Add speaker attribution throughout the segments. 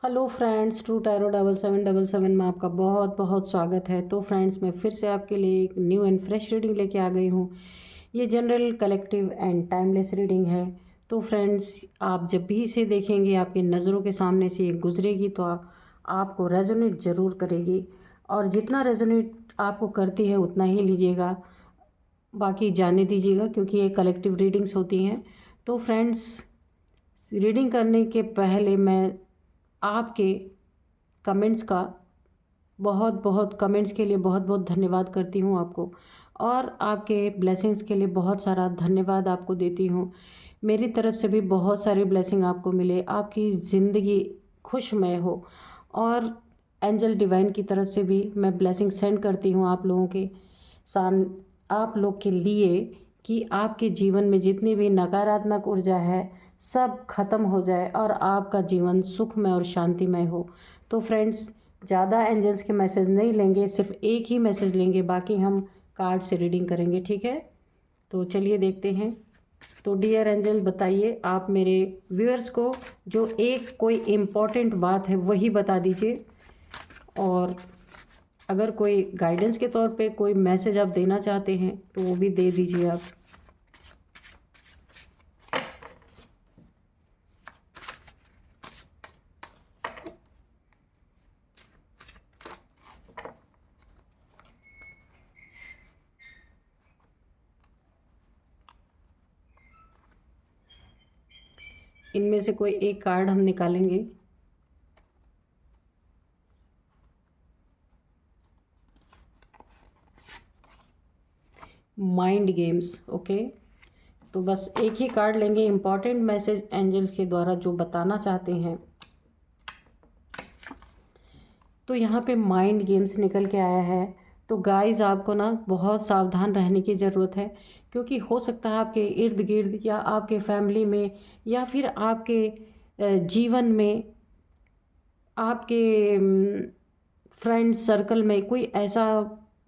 Speaker 1: Hello friends, true tarot 7777 में आपका बहुत बहुत स्वागत है। तो फ्रेंड्स, मैं फिर से आपके लिए एक न्यू एंड फ्रेश रीडिंग लेके आ गई हूँ। ये general, collective and timeless reading है। तो फ्रेंड्स, आप जब भी इसे देखेंगे, आपकी नज़रों के सामने से ये गुजरेगी तो आपको रेजोनेट ज़रूर करेगी। और जितना रेजोनेट आपको करती है उतना ही लीजिएगा, बाकी जाने दीजिएगा, क्योंकि ये कलेक्टिव रीडिंग्स होती हैं। तो फ्रेंड्स, रीडिंग करने के पहले मैं आपके कमेंट्स का बहुत बहुत कमेंट्स के लिए बहुत बहुत धन्यवाद करती हूँ आपको, और आपके ब्लेसिंग्स के लिए बहुत सारा धन्यवाद आपको देती हूँ। मेरी तरफ से भी बहुत सारी ब्लेसिंग आपको मिले, आपकी ज़िंदगी खुशमय हो। और एंजल डिवाइन की तरफ से भी मैं ब्लेसिंग सेंड करती हूँ आप लोगों के साम आप लोग के लिए, कि आपके जीवन में जितनी भी नकारात्मक ऊर्जा है सब खत्म हो जाए और आपका जीवन सुखमय और शांतिमय हो। तो फ्रेंड्स, ज़्यादा एंजल्स के मैसेज नहीं लेंगे, सिर्फ एक ही मैसेज लेंगे, बाकी हम कार्ड से रीडिंग करेंगे, ठीक है। तो चलिए देखते हैं। तो डियर एंजल, बताइए आप मेरे व्यूअर्स को जो एक कोई इम्पोर्टेंट बात है वही बता दीजिए, और अगर कोई गाइडेंस के तौर पे कोई मैसेज आप देना चाहते हैं तो वो भी दे दीजिए आप। इनमें से कोई एक कार्ड हम निकालेंगे। Mind games, okay. तो बस एक ही कार्ड लेंगे, इम्पॉर्टेंट मैसेज एंजल्स के द्वारा जो बताना चाहते हैं। तो यहाँ पे माइंड गेम्स निकल के आया है। तो गाइस, आपको ना बहुत सावधान रहने की ज़रूरत है, क्योंकि हो सकता है आपके इर्द गिर्द या आपके फैमिली में या फिर आपके जीवन में, आपके फ्रेंड सर्कल में कोई ऐसा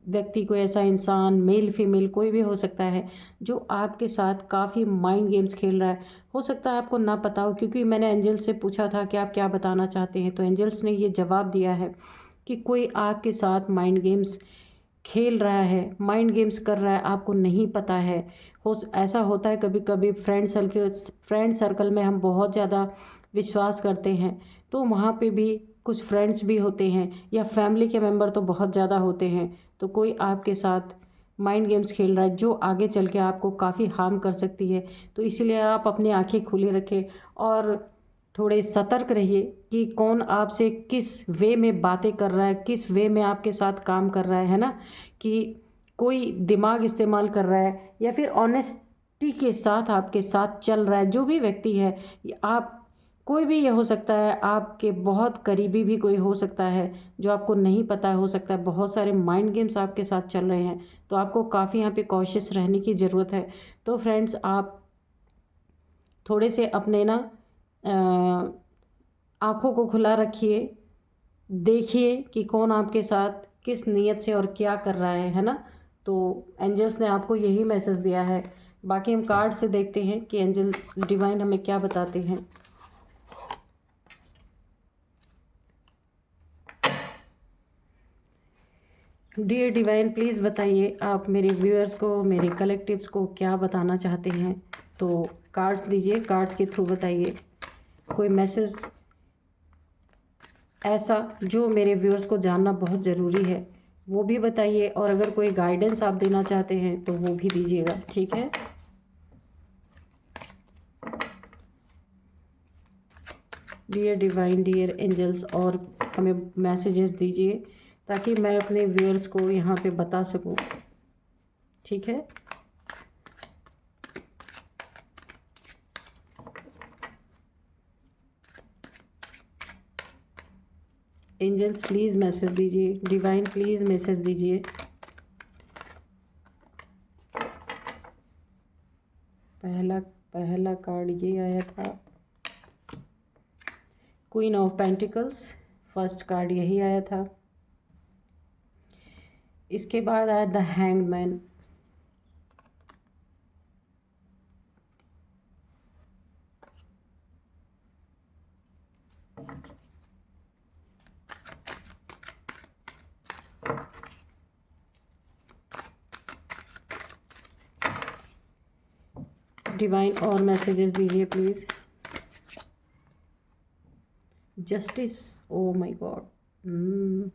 Speaker 1: व्यक्ति, कोई ऐसा इंसान, मेल फीमेल कोई भी हो सकता है, जो आपके साथ काफ़ी माइंड गेम्स खेल रहा है। हो सकता है आपको ना पता हो, क्योंकि मैंने एंजल्स से पूछा था कि आप क्या बताना चाहते हैं, तो एंजल्स ने ये जवाब दिया है कि कोई आपके साथ माइंड गेम्स खेल रहा है, माइंड गेम्स कर रहा है, आपको नहीं पता है। ऐसा होता है कभी कभी फ्रेंड सर्कल में हम बहुत ज़्यादा विश्वास करते हैं, तो वहाँ पे भी कुछ फ्रेंड्स भी होते हैं या फैमिली के मेंबर तो बहुत ज़्यादा होते हैं। तो कोई आपके साथ माइंड गेम्स खेल रहा है जो आगे चल के आपको काफ़ी हार्म कर सकती है। तो इसीलिए आप अपनी आंखें खुली रखें और थोड़े सतर्क रहिए कि कौन आपसे किस वे में बातें कर रहा है, किस वे में आपके साथ काम कर रहा है ना। कि कोई दिमाग इस्तेमाल कर रहा है या फिर ऑनेस्टी के साथ आपके साथ चल रहा है, जो भी व्यक्ति है। आप कोई भी ये हो सकता है, आपके बहुत करीबी भी कोई हो सकता है जो आपको नहीं पता हो सकता है। बहुत सारे माइंड गेम्स आपके साथ चल रहे हैं, तो आपको काफ़ी यहाँ पे कॉशियस रहने की ज़रूरत है। तो फ्रेंड्स, आप थोड़े से अपने ना आँखों को खुला रखिए, देखिए कि कौन आपके साथ किस नीयत से और क्या कर रहा है ना। तो एंजल्स ने आपको यही मैसेज दिया है। बाकी हम कार्ड से देखते हैं कि एंजल डिवाइन हमें क्या बताते हैं। डियर डिवाइन, प्लीज़ बताइए आप मेरे व्यूअर्स को, मेरे कलेक्टिव्स को क्या बताना चाहते हैं। तो कार्ड्स दीजिए, कार्ड्स के थ्रू बताइए कोई मैसेज ऐसा जो मेरे व्यूअर्स को जानना बहुत ज़रूरी है, वो भी बताइए। और अगर कोई गाइडेंस आप देना चाहते हैं तो वो भी दीजिएगा, ठीक है। डियर डिवाइन, डियर एंजल्स, और हमें मैसेजेस दीजिए ताकि मैं अपने व्यूअर्स को यहाँ पे बता सकूँ, ठीक है। एंजल्स प्लीज़ मैसेज दीजिए, डिवाइन प्लीज़ मैसेज दीजिए। पहला पहला कार्ड ये आया था, queen of pentacles. First card यही आया था। इसके बाद आया द हैंगमैन। डिवाइन और मैसेजेस दीजिए please. Justice, oh my God.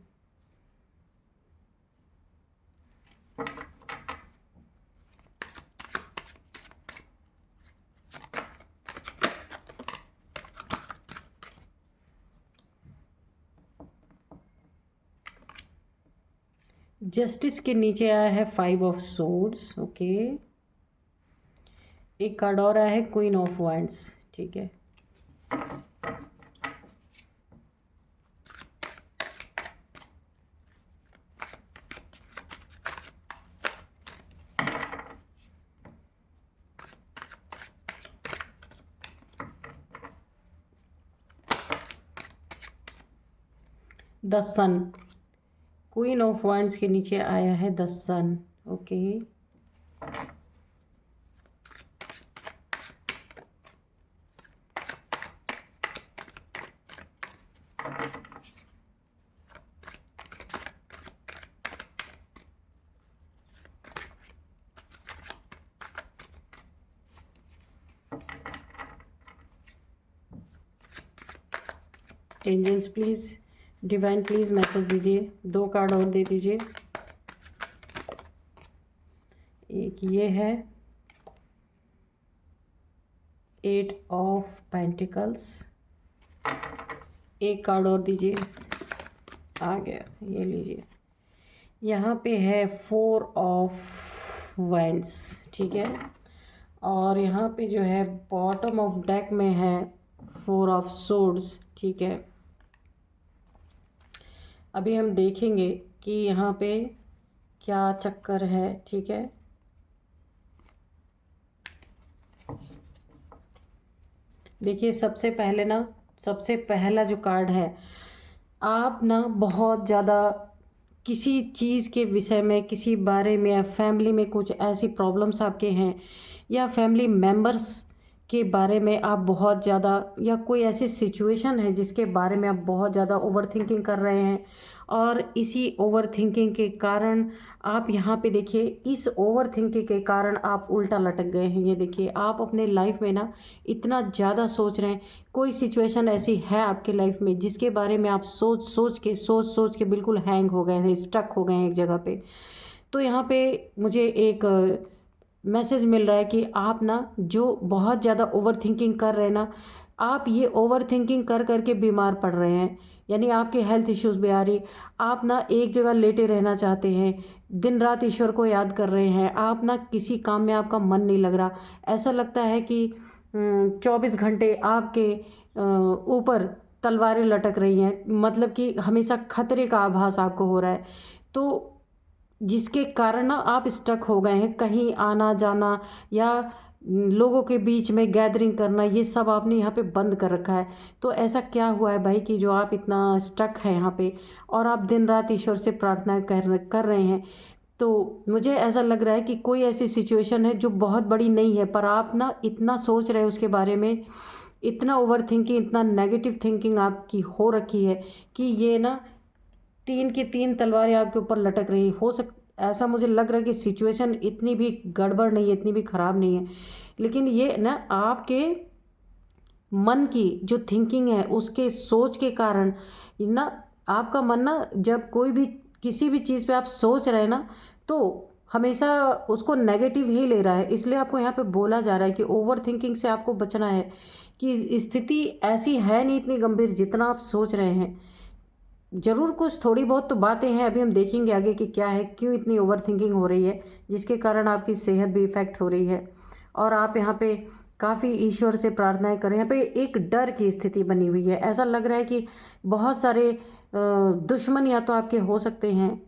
Speaker 1: Justice के नीचे आया है 5 ऑफ सोर्ड्स। ओके, एक कार्ड और आया है क्वीन ऑफ वांड्स। ठीक है, the sun. Queen of wands के नीचे आया है the sun. Okay, angels please, divine please message दीजिए। 2 कार्ड और दे दीजिए। एक ये है 8 ऑफ पेंटिकल्स। एक कार्ड और दीजिए। आ गया, ये लीजिए। यहाँ पे है 4 ऑफ वैंड्स। ठीक है, और यहाँ पे जो है बॉटम ऑफ डेक में है 4 ऑफ सोर्ड्स। ठीक है, अभी हम देखेंगे कि यहाँ पे क्या चक्कर है। ठीक है, देखिए सबसे पहला जो कार्ड है, आप ना बहुत ज़्यादा किसी चीज़ के विषय में, किसी बारे में, या फैमिली में कुछ ऐसी प्रॉब्लम्स आपके हैं, या फैमिली मेम्बर्स के बारे में आप बहुत ज़्यादा, या कोई ऐसी सिचुएशन है जिसके बारे में आप बहुत ज़्यादा ओवर थिंकिंग कर रहे हैं, और इसी ओवर थिंकिंग के कारण आप यहाँ पे देखिए, इस ओवर थिंकिंग के कारण आप उल्टा लटक गए हैं। ये देखिए, आप अपने लाइफ में ना इतना ज़्यादा सोच रहे हैं, कोई सिचुएशन ऐसी है आपके लाइफ में जिसके बारे में आप सोच के बिल्कुल हैंग हो गए हैं, स्टक हो गए हैं एक जगह पे। तो यहाँ पे मुझे एक मैसेज मिल रहा है कि आप ना जो बहुत ज़्यादा ओवर थिंकिंग कर रहे हैं ना, आप ये ओवर थिंकिंग कर करके बीमार पड़ रहे हैं, यानी आपके हेल्थ इश्यूज़ भी आ रही। आप ना एक जगह लेटे रहना चाहते हैं, दिन रात ईश्वर को याद कर रहे हैं, आप ना किसी काम में आपका मन नहीं लग रहा। ऐसा लगता है कि 24 घंटे आपके ऊपर तलवारें लटक रही हैं, मतलब कि हमेशा खतरे का आभास आपको हो रहा है। तो जिसके कारण ना आप स्टक हो गए हैं, कहीं आना जाना या लोगों के बीच में गैदरिंग करना, ये सब आपने यहाँ पे बंद कर रखा है। तो ऐसा क्या हुआ है भाई कि जो आप इतना स्टक है यहाँ पे, और आप दिन रात ईश्वर से प्रार्थना कर रहे हैं। तो मुझे ऐसा लग रहा है कि कोई ऐसी सिचुएशन है जो बहुत बड़ी नहीं है, पर आप ना इतना सोच रहे हैं उसके बारे में, इतना ओवर थिंकिंग, इतना नेगेटिव थिंकिंग आपकी हो रखी है कि ये ना 3 की 3 तलवारें आपके ऊपर लटक रही हो ऐसा मुझे लग रहा है कि सिचुएशन इतनी भी गड़बड़ नहीं है, इतनी भी ख़राब नहीं है, लेकिन ये ना आपके मन की जो थिंकिंग है, उसके सोच के कारण ना आपका मन ना, जब कोई भी किसी भी चीज़ पे आप सोच रहे हैं ना, तो हमेशा उसको नेगेटिव ही ले रहा है। इसलिए आपको यहाँ पे बोला जा रहा है कि ओवर थिंकिंग से आपको बचना है, कि स्थिति ऐसी है नहीं इतनी गंभीर जितना आप सोच रहे हैं। ज़रूर कुछ थोड़ी बहुत तो बातें हैं, अभी हम देखेंगे आगे कि क्या है, क्यों इतनी ओवर थिंकिंग हो रही है, जिसके कारण आपकी सेहत भी इफ़ेक्ट हो रही है, और आप यहाँ पे काफ़ी ईश्वर से प्रार्थनाएं करें। यहाँ पे एक डर की स्थिति बनी हुई है। ऐसा लग रहा है कि बहुत सारे दुश्मन या तो आपके हो सकते हैं,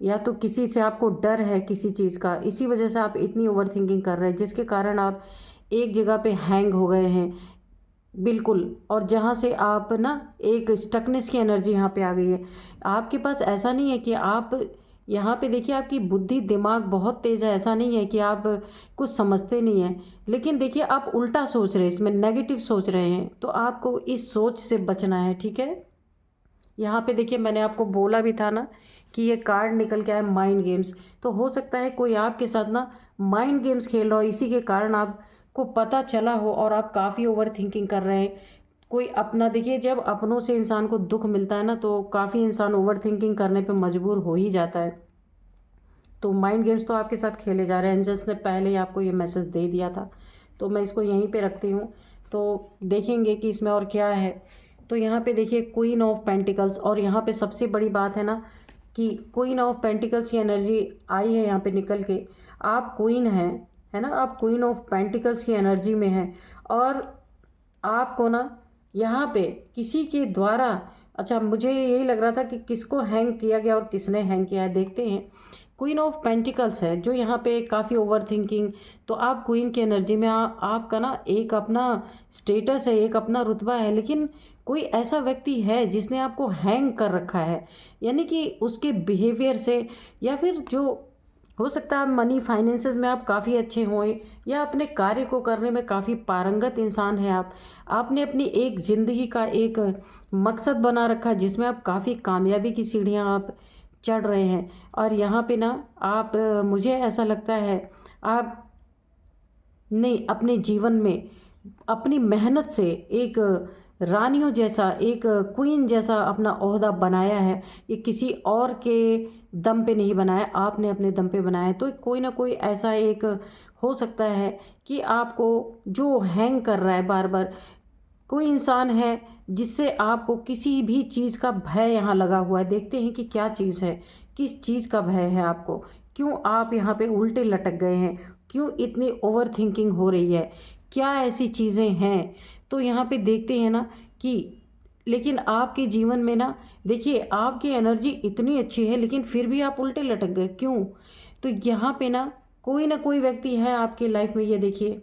Speaker 1: या तो किसी से आपको डर है किसी चीज़ का, इसी वजह से आप इतनी ओवर थिंकिंग कर रहे हैं, जिसके कारण आप एक जगह पे हैंग हो गए हैं बिल्कुल, और जहाँ से आप ना एक स्टकनेस की एनर्जी यहाँ पे आ गई है आपके पास। ऐसा नहीं है कि आप यहाँ पे देखिए, आपकी बुद्धि दिमाग बहुत तेज़ है, ऐसा नहीं है कि आप कुछ समझते नहीं हैं, लेकिन देखिए आप उल्टा सोच रहे हैं, इसमें नेगेटिव सोच रहे हैं। तो आपको इस सोच से बचना है, ठीक है। यहाँ पे देखिए, मैंने आपको बोला भी था ना कि ये कार्ड निकल के आए माइंड गेम्स। तो हो सकता है कोई आपके साथ ना माइंड गेम्स खेल रहा हो, इसी के कारण आपको पता चला हो और आप काफ़ी ओवर थिंकिंग कर रहे हैं। कोई अपना, देखिए जब अपनों से इंसान को दुख मिलता है ना तो काफ़ी इंसान ओवर थिंकिंग करने पे मजबूर हो ही जाता है। तो माइंड गेम्स तो आपके साथ खेले जा रहे हैं, एंजल्स ने पहले ही आपको ये मैसेज दे दिया था। तो मैं इसको यहीं पे रखती हूँ, तो देखेंगे कि इसमें और क्या है। तो यहाँ पे देखिए क्वीन ऑफ पेंटिकल्स, और यहाँ पे सबसे बड़ी बात है ना कि क्वीन ऑफ पेंटिकल्स की एनर्जी आई है यहाँ पे निकल के। आप क्वीन हैं, है ना, आप क्वीन ऑफ पेंटिकल्स की एनर्जी में हैं, और आपको ना यहाँ पे किसी के द्वारा, अच्छा मुझे यही लग रहा था कि किसको हैंग किया गया और किसने हैंग किया है, देखते हैं। क्वीन ऑफ पेंटिकल्स है जो यहाँ पे काफ़ी ओवर थिंकिंग, तो आप क्वीन की एनर्जी में आपका ना एक अपना स्टेटस है, एक अपना रुतबा है, लेकिन कोई ऐसा व्यक्ति है जिसने आपको हैंग कर रखा है, यानी कि उसके बिहेवियर से, या फिर जो हो सकता है मनी फाइनेंसेस में आप काफ़ी अच्छे हों, या अपने कार्य को करने में काफ़ी पारंगत इंसान हैं आप। आपने अपनी एक ज़िंदगी का एक मकसद बना रखा है जिसमें आप काफ़ी कामयाबी की सीढ़ियाँ आप चढ़ रहे हैं। और यहाँ पे ना आप मुझे ऐसा लगता है आप ने अपने जीवन में अपनी मेहनत से एक रानियों जैसा, एक क्वीन जैसा अपना ओहदा बनाया है। ये किसी और के दम पे नहीं बनाया, आपने अपने दम पे बनाया है। तो कोई ना कोई ऐसा एक हो सकता है कि आपको जो हैंग कर रहा है बार बार, कोई इंसान है जिससे आपको किसी भी चीज़ का भय यहाँ लगा हुआ है। देखते हैं कि क्या चीज़ है, किस चीज़ का भय है आपको, क्यों आप यहाँ पे उल्टे लटक गए हैं, क्यों इतनी ओवर थिंकिंग हो रही है, क्या ऐसी चीज़ें हैं। तो यहाँ पे देखते हैं ना कि लेकिन आपके जीवन में ना देखिए आपकी एनर्जी इतनी अच्छी है, लेकिन फिर भी आप उल्टे लटक गए, क्यों। तो यहाँ पे ना कोई व्यक्ति है आपकी लाइफ में, ये देखिए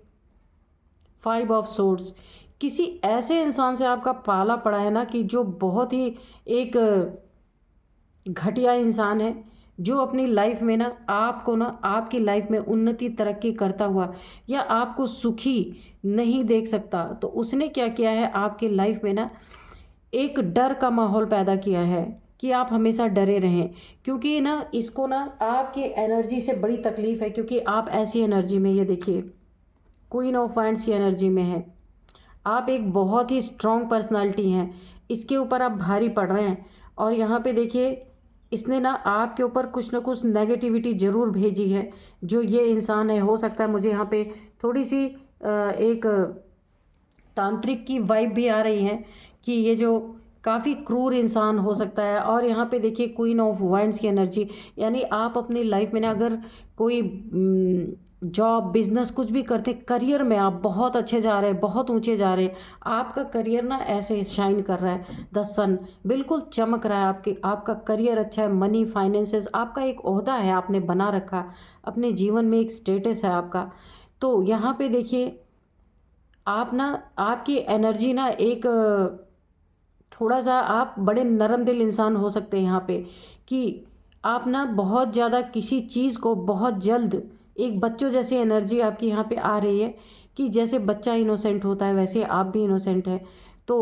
Speaker 1: 5 ऑफ सोर्ड्स, किसी ऐसे इंसान से आपका पाला पड़ा है ना कि जो बहुत ही एक घटिया इंसान है, जो अपनी लाइफ में ना आपको ना आपकी लाइफ में उन्नति तरक्की करता हुआ या आपको सुखी नहीं देख सकता। तो उसने क्या किया है आपकी लाइफ में ना एक डर का माहौल पैदा किया है कि आप हमेशा डरे रहें, क्योंकि ना इसको ना आपकी एनर्जी से बड़ी तकलीफ़ है, क्योंकि आप ऐसी एनर्जी में, ये देखिए क्वीन ऑफ वांड्स की एनर्जी में है। आप एक बहुत ही स्ट्रॉन्ग पर्सनालिटी हैं, इसके ऊपर आप भारी पड़ रहे हैं। और यहाँ पे देखिए इसने ना आपके ऊपर कुछ ना कुछ नेगेटिविटी ज़रूर भेजी है, जो ये इंसान है। हो सकता है मुझे यहाँ पे थोड़ी सी एक तांत्रिक की वाइब भी आ रही है कि ये जो काफ़ी क्रूर इंसान हो सकता है। और यहाँ पे देखिए क्वीन ऑफ वांड्स की एनर्जी, यानी आप अपनी लाइफ में ना अगर कोई जॉब बिजनेस कुछ भी करते, करियर में आप बहुत अच्छे जा रहे हैं, बहुत ऊंचे जा रहे हैं, आपका करियर ना ऐसे शाइन कर रहा है, द सन बिल्कुल चमक रहा है, आपके आपका करियर अच्छा है, मनी फाइनेंसेस, आपका एक ओहदा है, आपने बना रखा, अपने जीवन में एक स्टेटस है आपका। तो यहाँ पे देखिए आप ना आपकी एनर्जी ना एक थोड़ा सा आप बड़े नरम दिल इंसान हो सकते हैं यहाँ पे, कि आप ना बहुत ज़्यादा किसी चीज़ को बहुत जल्द, एक बच्चों जैसी एनर्जी आपकी यहाँ पे आ रही है कि जैसे बच्चा इनोसेंट होता है वैसे आप भी इनोसेंट है। तो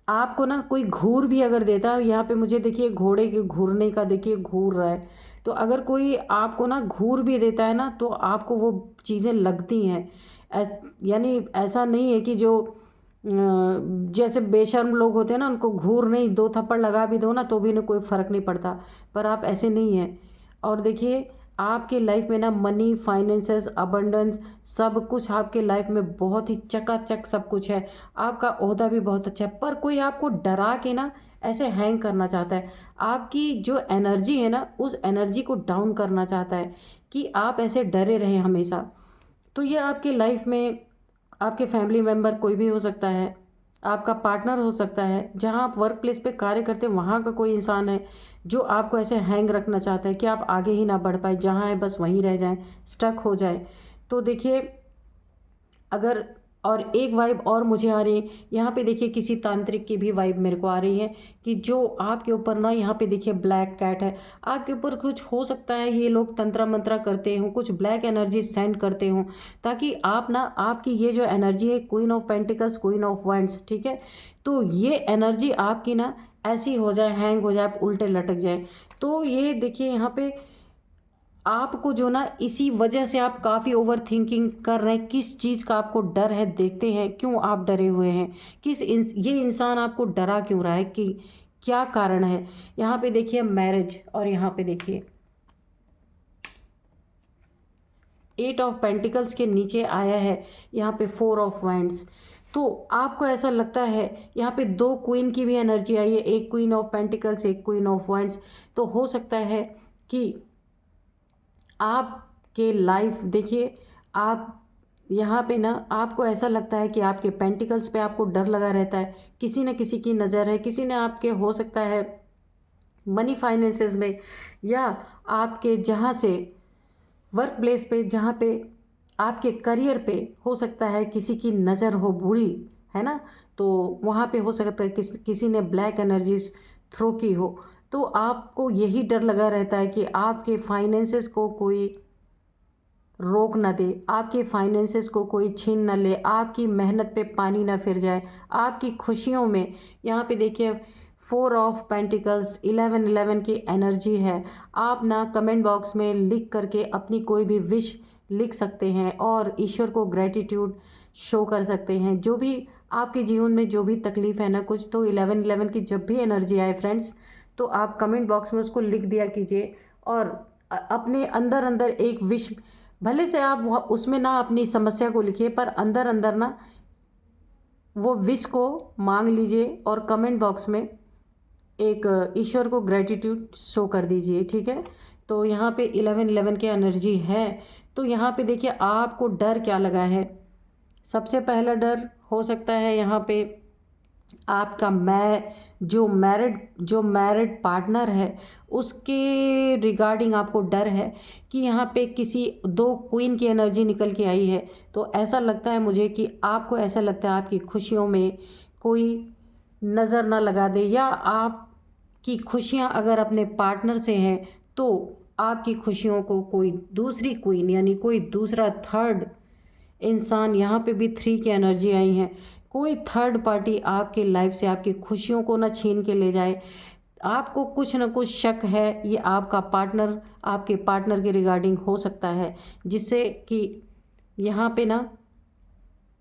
Speaker 1: आपको ना कोई घूर भी अगर देता है, यहाँ पे मुझे देखिए घोड़े के घूरने का, देखिए घूर रहा है, तो अगर कोई आपको ना घूर भी देता है ना तो आपको वो चीज़ें लगती हैं। यानी ऐसा नहीं है कि जो जैसे बेशर्म लोग होते हैं ना, उनको घूर नहीं, दो थप्पड़ लगा भी दो ना तो भी उन्हें कोई फ़र्क नहीं पड़ता, पर आप ऐसे नहीं हैं। और देखिए आपके लाइफ में ना मनी फाइनेंसेस अबंडेंस सब कुछ आपके लाइफ में बहुत ही चकाचक सब कुछ है, आपका ओहदा भी बहुत अच्छा है, पर कोई आपको डरा के ना ऐसे हैंग करना चाहता है, आपकी जो एनर्जी है ना उस एनर्जी को डाउन करना चाहता है कि आप ऐसे डरे रहें हमेशा। तो ये आपकी लाइफ में आपके फैमिली मेम्बर कोई भी हो सकता है, आपका पार्टनर हो सकता है, जहां आप वर्क प्लेस पे कार्य करते हैं वहाँ का कोई इंसान है जो आपको ऐसे हैंग रखना चाहता है कि आप आगे ही ना बढ़ पाए, जहाँ है बस वहीं रह जाएं, स्टक हो जाएं। तो देखिए अगर, और एक वाइब और मुझे आ रही है यहाँ पे, देखिए किसी तांत्रिक की भी वाइब मेरे को आ रही है कि जो आपके ऊपर ना यहाँ पे देखिए ब्लैक कैट है, आपके ऊपर कुछ हो सकता है ये लोग तंत्र मंत्र करते हों, कुछ ब्लैक एनर्जी सेंड करते हों, ताकि आप ना आपकी ये जो एनर्जी है queen of pentacles queen of wands, ठीक है, तो ये एनर्जी आपकी ना ऐसी हो जाए, हैंग हो जाए, उल्टे लटक जाए। तो ये देखिए यहाँ पे आपको जो ना इसी वजह से आप काफ़ी ओवर थिंकिंग कर रहे हैं। किस चीज़ का आपको डर है, देखते हैं क्यों आप डरे हुए हैं, ये इंसान आपको डरा क्यों रहा है, कि क्या कारण है। यहाँ पे देखिए मैरिज, और यहाँ पे देखिए 8 ऑफ पेंटिकल्स के नीचे आया है यहाँ पे 4 ऑफ वाइंड्स। तो आपको ऐसा लगता है यहाँ पे 2 क्वीन की भी एनर्जी आई है, एक क्वीन ऑफ पेंटिकल्स, एक क्वीन ऑफ वाइंड्स। तो हो सकता है कि आपके लाइफ देखिए, आप यहाँ पे ना आपको ऐसा लगता है कि आपके पेंटिकल्स पे आपको डर लगा रहता है, किसी न किसी की नज़र है, किसी ने आपके हो सकता है मनी फाइनेंसेस में, या आपके जहाँ से वर्क प्लेस पे, जहाँ पे आपके करियर पे हो सकता है किसी की नज़र हो बुरी, है ना। तो वहाँ पे हो सकता है किसी ने ब्लैक एनर्जीज थ्रो की हो। तो आपको यही डर लगा रहता है कि आपके फाइनेंसेस को कोई रोक ना दे, आपके फाइनेंसेस को कोई छीन ना ले, आपकी मेहनत पे पानी ना फिर जाए, आपकी खुशियों में। यहाँ पे देखिए 4 ऑफ पेंटिकल्स, 11 की एनर्जी है। आप ना कमेंट बॉक्स में लिख करके अपनी कोई भी विश लिख सकते हैं और ईश्वर को ग्रेटिट्यूड शो कर सकते हैं। जो भी आपके जीवन में जो भी तकलीफ़ है ना कुछ, तो 11 की जब भी एनर्जी आए फ्रेंड्स, तो आप कमेंट बॉक्स में उसको लिख दिया कीजिए। और अपने अंदर अंदर एक विश, भले से आप उसमें ना अपनी समस्या को लिखिए, पर अंदर अंदर ना वो विश को मांग लीजिए और कमेंट बॉक्स में एक ईश्वर को ग्रेटिट्यूड शो कर दीजिए, ठीक है। तो यहाँ पे 11 की एनर्जी है। तो यहाँ पे देखिए आपको डर क्या लगा है। सबसे पहला डर हो सकता है यहाँ पे आपका जो मैरिड पार्टनर है उसके रिगार्डिंग आपको डर है कि यहाँ पे किसी 2 क्वीन की एनर्जी निकल के आई है। तो ऐसा लगता है मुझे कि आपको ऐसा लगता है आपकी खुशियों में कोई नज़र ना लगा दे, या आपकी खुशियाँ अगर अपने पार्टनर से हैं तो आपकी खुशियों को कोई दूसरी क्वीन यानी कोई दूसरा थर्ड इंसान, यहाँ पे भी 3 की एनर्जी आई है, कोई थर्ड पार्टी आपके लाइफ से आपकी खुशियों को ना छीन के ले जाए। आपको कुछ ना कुछ शक है, ये आपके पार्टनर के रिगार्डिंग हो सकता है, जिससे कि यहाँ पे ना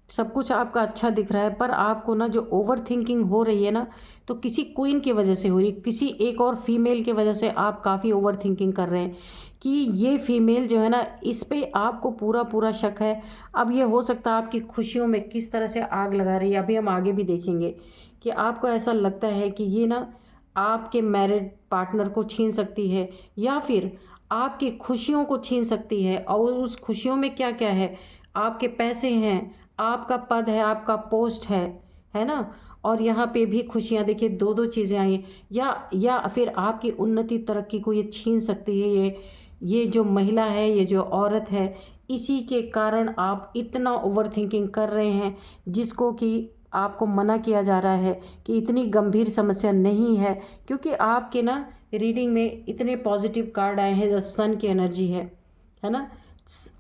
Speaker 1: सब कुछ आपका अच्छा दिख रहा है, पर आपको ना जो ओवर थिंकिंग हो रही है ना, तो किसी क्वीन की वजह से हो रही है, किसी एक और फीमेल की वजह से आप काफ़ी ओवर थिंकिंग कर रहे हैं कि ये फीमेल जो है ना, इस पे आपको पूरा पूरा शक है। अब ये हो सकता है आपकी खुशियों में किस तरह से आग लगा रही है, अभी हम आगे भी देखेंगे कि आपको ऐसा लगता है कि ये ना आपके मैरिड पार्टनर को छीन सकती है, या फिर आपकी खुशियों को छीन सकती है। और उस खुशियों में क्या क्या है, आपके पैसे हैं, आपका पद है, आपका पोस्ट है ना। और यहाँ पे भी खुशियाँ देखिए 2 चीज़ें आई हैं, या फिर आपकी उन्नति तरक्की को ये छीन सकती है। ये जो महिला है, ये जो औरत है, इसी के कारण आप इतना ओवर थिंकिंग कर रहे हैं, जिसको कि आपको मना किया जा रहा है कि इतनी गंभीर समस्या नहीं है, क्योंकि आपके ना रीडिंग में इतने पॉजिटिव कार्ड आए हैं। द सन की एनर्जी है ना।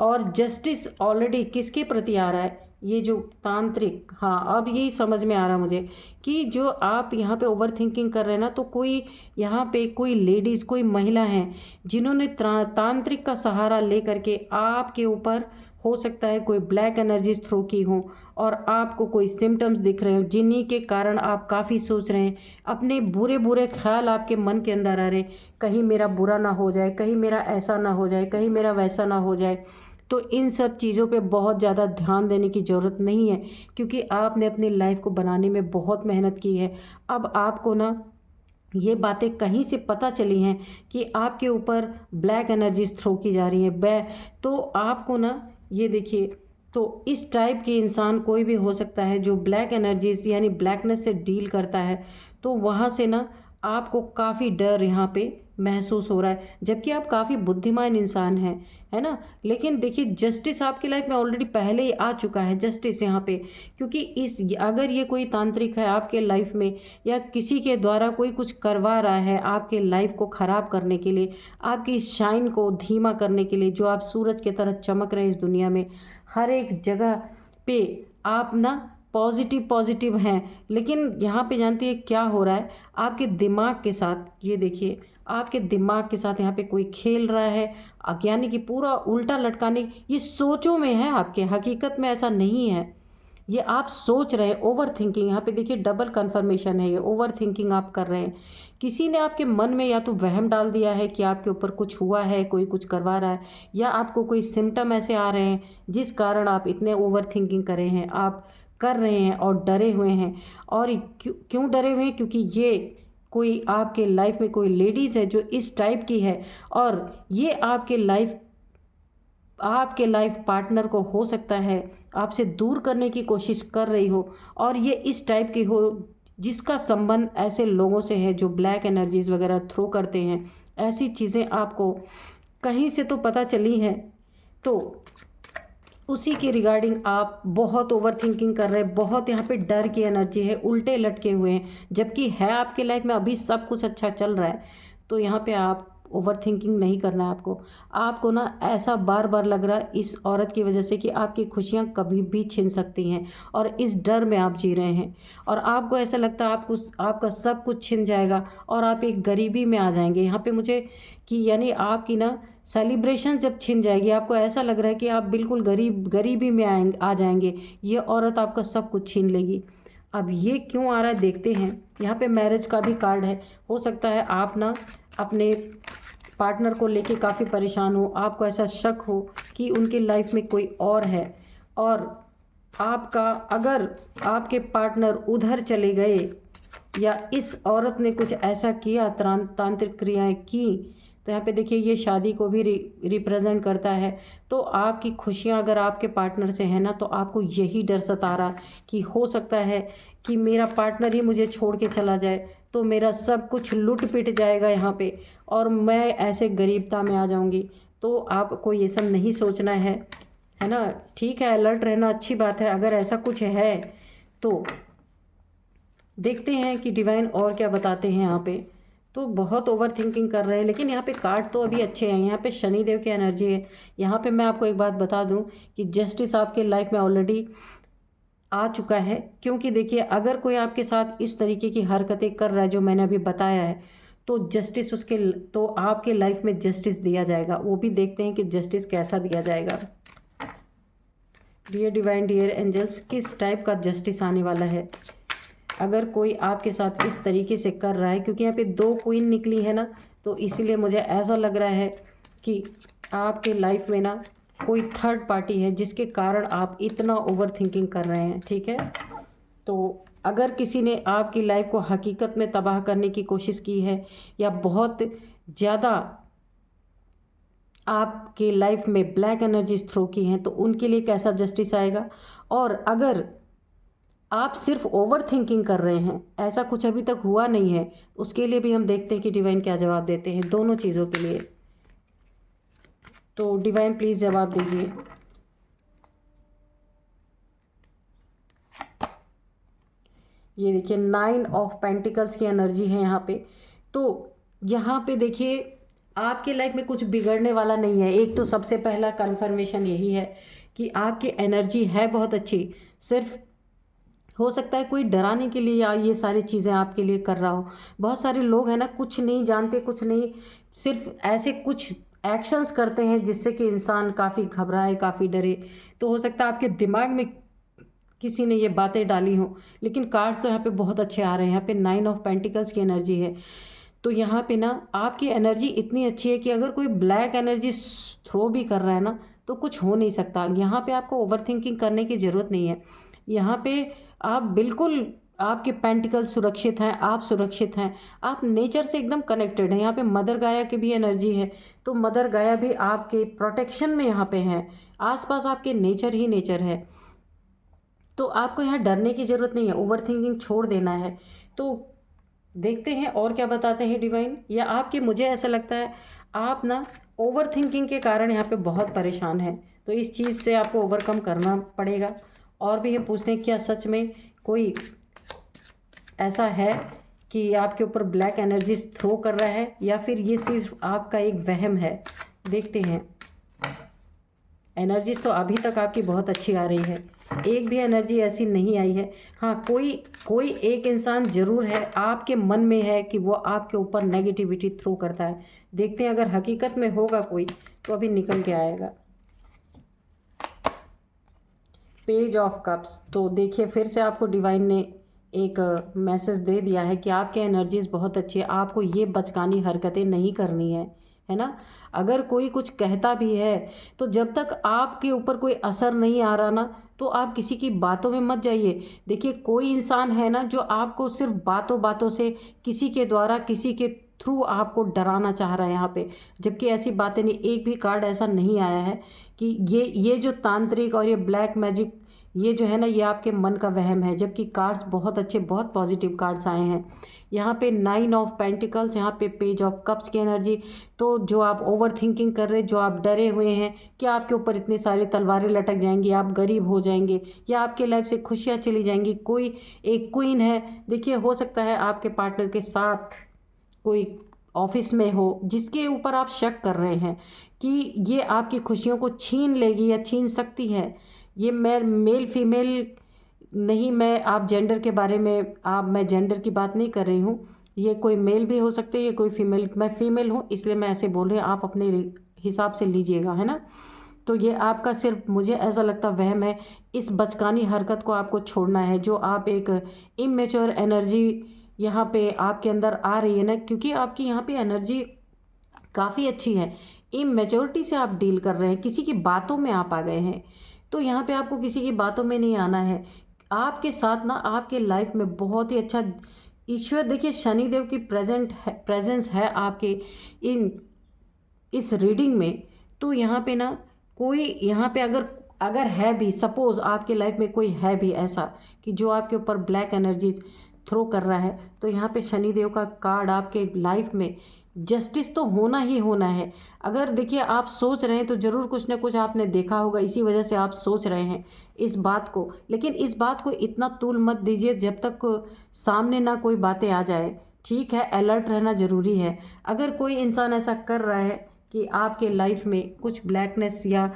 Speaker 1: और जस्टिस ऑलरेडी किसके प्रति आ रहा है, ये जो तांत्रिक, हाँ अब यही समझ में आ रहा मुझे कि जो आप यहाँ पे ओवर थिंकिंग कर रहे हैं ना, तो कोई यहाँ पे कोई लेडीज़, कोई महिला हैं जिन्होंने तांत्रिक का सहारा ले करके आपके ऊपर हो सकता है कोई ब्लैक एनर्जीज थ्रो की हो, और आपको कोई सिम्टम्स दिख रहे हो जिन्हीं के कारण आप काफ़ी सोच रहे हैं, अपने बुरे बुरे ख्याल आपके मन के अंदर आ रहे हैं, कहीं मेरा बुरा ना हो जाए, कहीं मेरा ऐसा ना हो जाए, कहीं मेरा वैसा ना हो जाए। तो इन सब चीज़ों पे बहुत ज़्यादा ध्यान देने की ज़रूरत नहीं है, क्योंकि आपने अपनी लाइफ को बनाने में बहुत मेहनत की है। अब आपको ना ये बातें कहीं से पता चली हैं कि आपके ऊपर ब्लैक एनर्जीज थ्रो की जा रही हैं। तो आपको ना ये देखिए, तो इस टाइप के इंसान कोई भी हो सकता है जो ब्लैक एनर्जीज यानी ब्लैकनेस से डील करता है। तो वहाँ से ना आपको काफ़ी डर यहाँ पे महसूस हो रहा है, जबकि आप काफ़ी बुद्धिमान इंसान हैं, है ना। लेकिन देखिए जस्टिस आपकी लाइफ में ऑलरेडी पहले ही आ चुका है, जस्टिस यहाँ पे, क्योंकि अगर ये कोई तांत्रिक है आपके लाइफ में, या किसी के द्वारा कोई कुछ करवा रहा है आपके लाइफ को ख़राब करने के लिए, आपकी शाइन को धीमा करने के लिए, जो आप सूरज की तरह चमक रहे हैं इस दुनिया में, हर एक जगह पे आप ना पॉजिटिव पॉजिटिव हैं, लेकिन यहाँ पे जानती है क्या हो रहा है, आपके दिमाग के साथ, ये देखिए आपके दिमाग के साथ यहाँ पे कोई खेल रहा है, यानी कि पूरा उल्टा लटकाने, ये सोचों में है आपके, हकीकत में ऐसा नहीं है। ये आप सोच रहे हैं, ओवर थिंकिंग, यहाँ पे देखिए डबल कन्फर्मेशन है, ये ओवर थिंकिंग आप कर रहे हैं। किसी ने आपके मन में या तो वहम डाल दिया है कि आपके ऊपर कुछ हुआ है, कोई कुछ करवा रहा है, या आपको कोई सिम्टम ऐसे आ रहे हैं जिस कारण आप इतने ओवर थिंकिंग कर रहे हैं, आप कर रहे हैं और डरे हुए हैं। और क्यों डरे हुए हैं? क्योंकि ये कोई आपके लाइफ में कोई लेडीज़ है जो इस टाइप की है, और ये आपके लाइफ पार्टनर को हो सकता है आपसे दूर करने की कोशिश कर रही हो, और ये इस टाइप की हो जिसका संबंध ऐसे लोगों से है जो ब्लैक एनर्जीज वगैरह थ्रो करते हैं। ऐसी चीज़ें आपको कहीं से तो पता चली हैं, तो उसी के रिगार्डिंग आप बहुत ओवर थिंकिंग कर रहे हैं, बहुत यहाँ पे डर की एनर्जी है, उल्टे लटके हुए हैं, जबकि है आपके लाइफ में अभी सब कुछ अच्छा चल रहा है। तो यहाँ पे आप ओवर थिंकिंग नहीं करना है आपको ना ऐसा बार बार लग रहा है इस औरत की वजह से कि आपकी खुशियाँ कभी भी छिन सकती हैं, और इस डर में आप जी रहे हैं, और आपको ऐसा लगता है आपका सब कुछ छिन जाएगा और आप एक गरीबी में आ जाएंगे। यहाँ पे मुझे कि यानी आपकी ना सेलिब्रेशन जब छिन जाएगी, आपको ऐसा लग रहा है कि आप बिल्कुल गरीबी में आ जाएंगे, ये औरत आपका सब कुछ छीन लेगी। अब ये क्यों आ रहा है देखते हैं। यहाँ पे मैरिज का भी कार्ड है, हो सकता है आप ना अपने पार्टनर को लेके काफ़ी परेशान हो, आपको ऐसा शक हो कि उनके लाइफ में कोई और है, और अगर आपके पार्टनर उधर चले गए या इस औरत ने कुछ ऐसा किया, तांत्रिक क्रियाएं की, तो यहाँ पे देखिए ये शादी को भी रिप्रेजेंट करता है। तो आपकी खुशियाँ अगर आपके पार्टनर से है ना, तो आपको यही डर सता रहा कि हो सकता है कि मेरा पार्टनर ही मुझे छोड़ के चला जाए, तो मेरा सब कुछ लुट पिट जाएगा यहाँ पे, और मैं ऐसे गरीबता में आ जाऊँगी। तो आपको ये सब नहीं सोचना है ना। ठीक है, अलर्ट रहना अच्छी बात है। अगर ऐसा कुछ है तो देखते हैं कि डिवाइन और क्या बताते हैं यहाँ पे। तो बहुत ओवर थिंकिंग कर रहे हैं, लेकिन यहाँ पे कार्ड तो अभी अच्छे हैं। यहाँ पे शनिदेव की एनर्जी है। यहाँ पे मैं आपको एक बात बता दूँ कि जस्टिस आपके लाइफ में ऑलरेडी आ चुका है, क्योंकि देखिए अगर कोई आपके साथ इस तरीके की हरकतें कर रहा है जो मैंने अभी बताया है, तो जस्टिस तो आपके लाइफ में जस्टिस दिया जाएगा। वो भी देखते हैं कि जस्टिस कैसा दिया जाएगा। डियर डिवाइन, डियर एंजल्स, किस टाइप का जस्टिस आने वाला है अगर कोई आपके साथ इस तरीके से कर रहा है। क्योंकि यहाँ पे 2 क्वीन निकली है ना, तो इसीलिए मुझे ऐसा लग रहा है कि आपके लाइफ में ना कोई थर्ड पार्टी है जिसके कारण आप इतना ओवर थिंकिंग कर रहे हैं। ठीक है, तो अगर किसी ने आपकी लाइफ को हकीकत में तबाह करने की कोशिश की है, या बहुत ज़्यादा आपके लाइफ में ब्लैक एनर्जीज थ्रो की हैं, तो उनके लिए कैसा जस्टिस आएगा। और अगर आप सिर्फ ओवर थिंकिंग कर रहे हैं, ऐसा कुछ अभी तक हुआ नहीं है, उसके लिए भी हम देखते हैं कि डिवाइन क्या जवाब देते हैं, दोनों चीज़ों के लिए। तो डिवाइन प्लीज़ जवाब दीजिए। ये देखिए 9 ऑफ पेंटिकल्स की एनर्जी है यहाँ पे। तो यहाँ पे देखिए आपके लाइफ में कुछ बिगड़ने वाला नहीं है। एक तो सबसे पहला कन्फर्मेशन यही है कि आपकी एनर्जी है बहुत अच्छी, सिर्फ हो सकता है कोई डराने के लिए या ये सारी चीज़ें आपके लिए कर रहा हो। बहुत सारे लोग हैं ना, कुछ नहीं जानते, कुछ नहीं, सिर्फ ऐसे कुछ एक्शंस करते हैं जिससे कि इंसान काफ़ी घबराए, काफ़ी डरे। तो हो सकता है आपके दिमाग में किसी ने ये बातें डाली हों, लेकिन कार्ड्स तो यहाँ पे बहुत अच्छे आ रहे हैं। यहाँ पे 9 ऑफ पेंटिकल्स की एनर्जी है। तो यहाँ पे ना आपकी एनर्जी इतनी अच्छी है कि अगर कोई ब्लैक एनर्जी थ्रो भी कर रहा है ना, तो कुछ हो नहीं सकता। यहाँ पे आपको ओवर थिंकिंग करने की ज़रूरत नहीं है। यहाँ पे आप बिल्कुल, आपके पेंटिकल सुरक्षित हैं, आप सुरक्षित हैं, आप नेचर से एकदम कनेक्टेड हैं। यहाँ पे मदर गाया की भी एनर्जी है, तो मदर गाया भी आपके प्रोटेक्शन में यहाँ पे हैं। आसपास आपके नेचर ही नेचर है, तो आपको यहाँ डरने की ज़रूरत नहीं है, ओवर थिंकिंग छोड़ देना है। तो देखते हैं और क्या बताते हैं डिवाइन। या आपकी, मुझे ऐसा लगता है आप ना ओवर थिंकिंग के कारण यहाँ पे बहुत परेशान हैं, तो इस चीज़ से आपको ओवरकम करना पड़ेगा। और भी हम पूछते हैं क्या सच में कोई ऐसा है कि आपके ऊपर ब्लैक एनर्जी थ्रो कर रहा है, या फिर ये सिर्फ आपका एक वहम है। देखते हैं। एनर्जीज तो अभी तक आपकी बहुत अच्छी आ रही है। एक भी एनर्जी ऐसी नहीं आई है। हाँ, कोई कोई एक इंसान ज़रूर है आपके मन में है कि वो आपके ऊपर नेगेटिविटी थ्रो करता है। देखते हैं अगर हकीकत में होगा कोई तो अभी निकल के आएगा। Page of cups. तो देखिए फिर से आपको डिवाइन ने एक मैसेज दे दिया है कि आपके एनर्जीज बहुत अच्छी है, आपको ये बचकानी हरकतें नहीं करनी है ना। अगर कोई कुछ कहता भी है तो जब तक आपके ऊपर कोई असर नहीं आ रहा ना, तो आप किसी की बातों में मत जाइए। देखिए कोई इंसान है ना जो आपको सिर्फ बातों बातों से, किसी के द्वारा, किसी के थ्रू आपको डराना चाह रहा है यहाँ पे, जबकि ऐसी बातें नहीं। एक भी कार्ड ऐसा नहीं आया है कि ये जो तांत्रिक और ये ब्लैक मैजिक, ये जो है ना, ये आपके मन का वहम है। जबकि कार्ड्स बहुत अच्छे, बहुत पॉजिटिव कार्ड्स आए हैं यहाँ पे। 9 ऑफ पेंटिकल्स, यहाँ पे पेज ऑफ कप्स की एनर्जी। तो जो आप ओवर थिंकिंग कर रहे, जो आप डरे हुए हैं कि आपके ऊपर इतनी सारी तलवारें लटक जाएंगी, आप गरीब हो जाएंगे या आपके लाइफ से खुशियाँ चली जाएंगी। कोई एक क्वीन है, देखिए हो सकता है आपके पार्टनर के साथ कोई ऑफिस में हो जिसके ऊपर आप शक कर रहे हैं कि ये आपकी खुशियों को छीन लेगी या छीन सकती है। ये मैं मेल फीमेल नहीं, मैं आप जेंडर के बारे में, आप मैं जेंडर की बात नहीं कर रही हूँ। ये कोई मेल भी हो सकते हैं, ये कोई फीमेल, मैं फीमेल हूँ इसलिए मैं ऐसे बोल रही हूँ, आप अपने हिसाब से लीजिएगा, है ना। तो ये आपका सिर्फ, मुझे ऐसा लगता वहम है। इस बचकानी हरकत को आपको छोड़ना है। जो आप एक इमेच्योर एनर्जी यहाँ पे आपके अंदर आ रही है ना, क्योंकि आपकी यहाँ पे एनर्जी काफ़ी अच्छी है। इमेच्योरिटी से आप डील कर रहे हैं, किसी की बातों में आप आ गए हैं। तो यहाँ पे आपको किसी की बातों में नहीं आना है। आपके साथ ना आपके लाइफ में बहुत ही अच्छा ईश्वर, देखिए शनिदेव की प्रेजेंस है आपके इन इस रीडिंग में। तो यहाँ पे ना कोई यहाँ पे अगर अगर है भी, सपोज आपके लाइफ में कोई है भी ऐसा कि जो आपके ऊपर ब्लैक एनर्जी थ्रो कर रहा है, तो यहाँ पे शनिदेव का कार्ड आपके लाइफ में, जस्टिस तो होना ही होना है। अगर देखिए आप सोच रहे हैं तो ज़रूर कुछ ना कुछ आपने देखा होगा, इसी वजह से आप सोच रहे हैं इस बात को। लेकिन इस बात को इतना तूल मत दीजिए जब तक सामने ना कोई बातें आ जाए। ठीक है, अलर्ट रहना ज़रूरी है। अगर कोई इंसान ऐसा कर रहा है कि आपके लाइफ में कुछ ब्लैकनेस या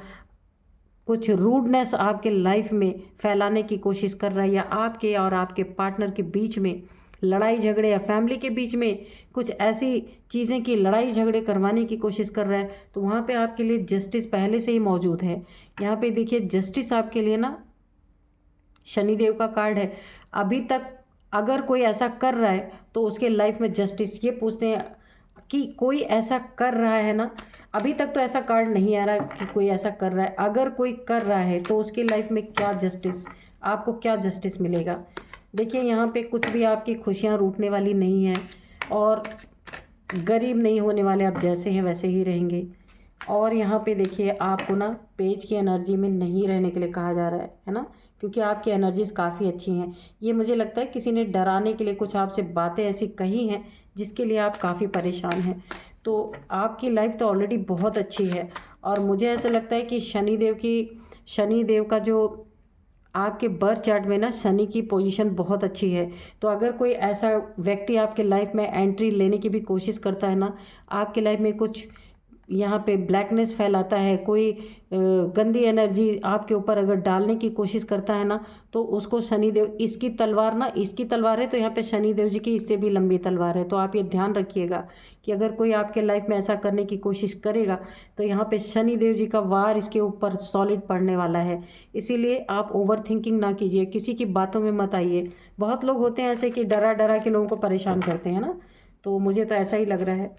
Speaker 1: कुछ रूडनेस आपके लाइफ में फैलाने की कोशिश कर रहा है, या आपके और आपके पार्टनर के बीच में लड़ाई झगड़े, या फैमिली के बीच में कुछ ऐसी चीज़ें की लड़ाई झगड़े करवाने की कोशिश कर रहा है, तो वहाँ पे आपके लिए जस्टिस पहले से ही मौजूद है। यहाँ पे देखिए जस्टिस आपके लिए ना शनिदेव का कार्ड है। अभी तक अगर कोई ऐसा कर रहा है तो उसके लाइफ में जस्टिस, ये पूछते हैं कि कोई ऐसा कर रहा है ना। अभी तक तो ऐसा कार्ड नहीं आ रहा कि कोई ऐसा कर रहा है। अगर कोई कर रहा है तो उसकी लाइफ में क्या जस्टिस, आपको क्या जस्टिस मिलेगा। देखिए यहाँ पे कुछ भी आपकी खुशियाँ रूठने वाली नहीं है, और गरीब नहीं होने वाले, आप जैसे हैं वैसे ही रहेंगे। और यहाँ पे देखिए आपको ना पेज की एनर्जी में नहीं रहने के लिए कहा जा रहा है ना, क्योंकि आपकी एनर्जीज काफ़ी अच्छी हैं। ये मुझे लगता है किसी ने डराने के लिए कुछ आपसे बातें ऐसी कही हैं जिसके लिए आप काफ़ी परेशान हैं। तो आपकी लाइफ तो ऑलरेडी बहुत अच्छी है, और मुझे ऐसा लगता है कि शनिदेव का जो आपके बर्थ चार्ट में ना शनि की पोजीशन बहुत अच्छी है। तो अगर कोई ऐसा व्यक्ति आपके लाइफ में एंट्री लेने की भी कोशिश करता है ना, आपके लाइफ में कुछ यहाँ पे ब्लैकनेस फैलाता है, कोई गंदी एनर्जी आपके ऊपर अगर डालने की कोशिश करता है ना, तो उसको शनिदेव, इसकी तलवार ना, इसकी तलवार है तो यहाँ पे शनिदेव जी की इससे भी लंबी तलवार है। तो आप ये ध्यान रखिएगा कि अगर कोई आपके लाइफ में ऐसा करने की कोशिश करेगा तो यहाँ पे शनिदेव जी का वार इसके ऊपर सॉलिड पड़ने वाला है। इसीलिए आप ओवर थिंकिंग ना कीजिए, किसी की बातों में मत आइए। बहुत लोग होते हैं ऐसे कि डरा डरा के लोगों को परेशान करते हैं ना, तो मुझे तो ऐसा ही लग रहा है।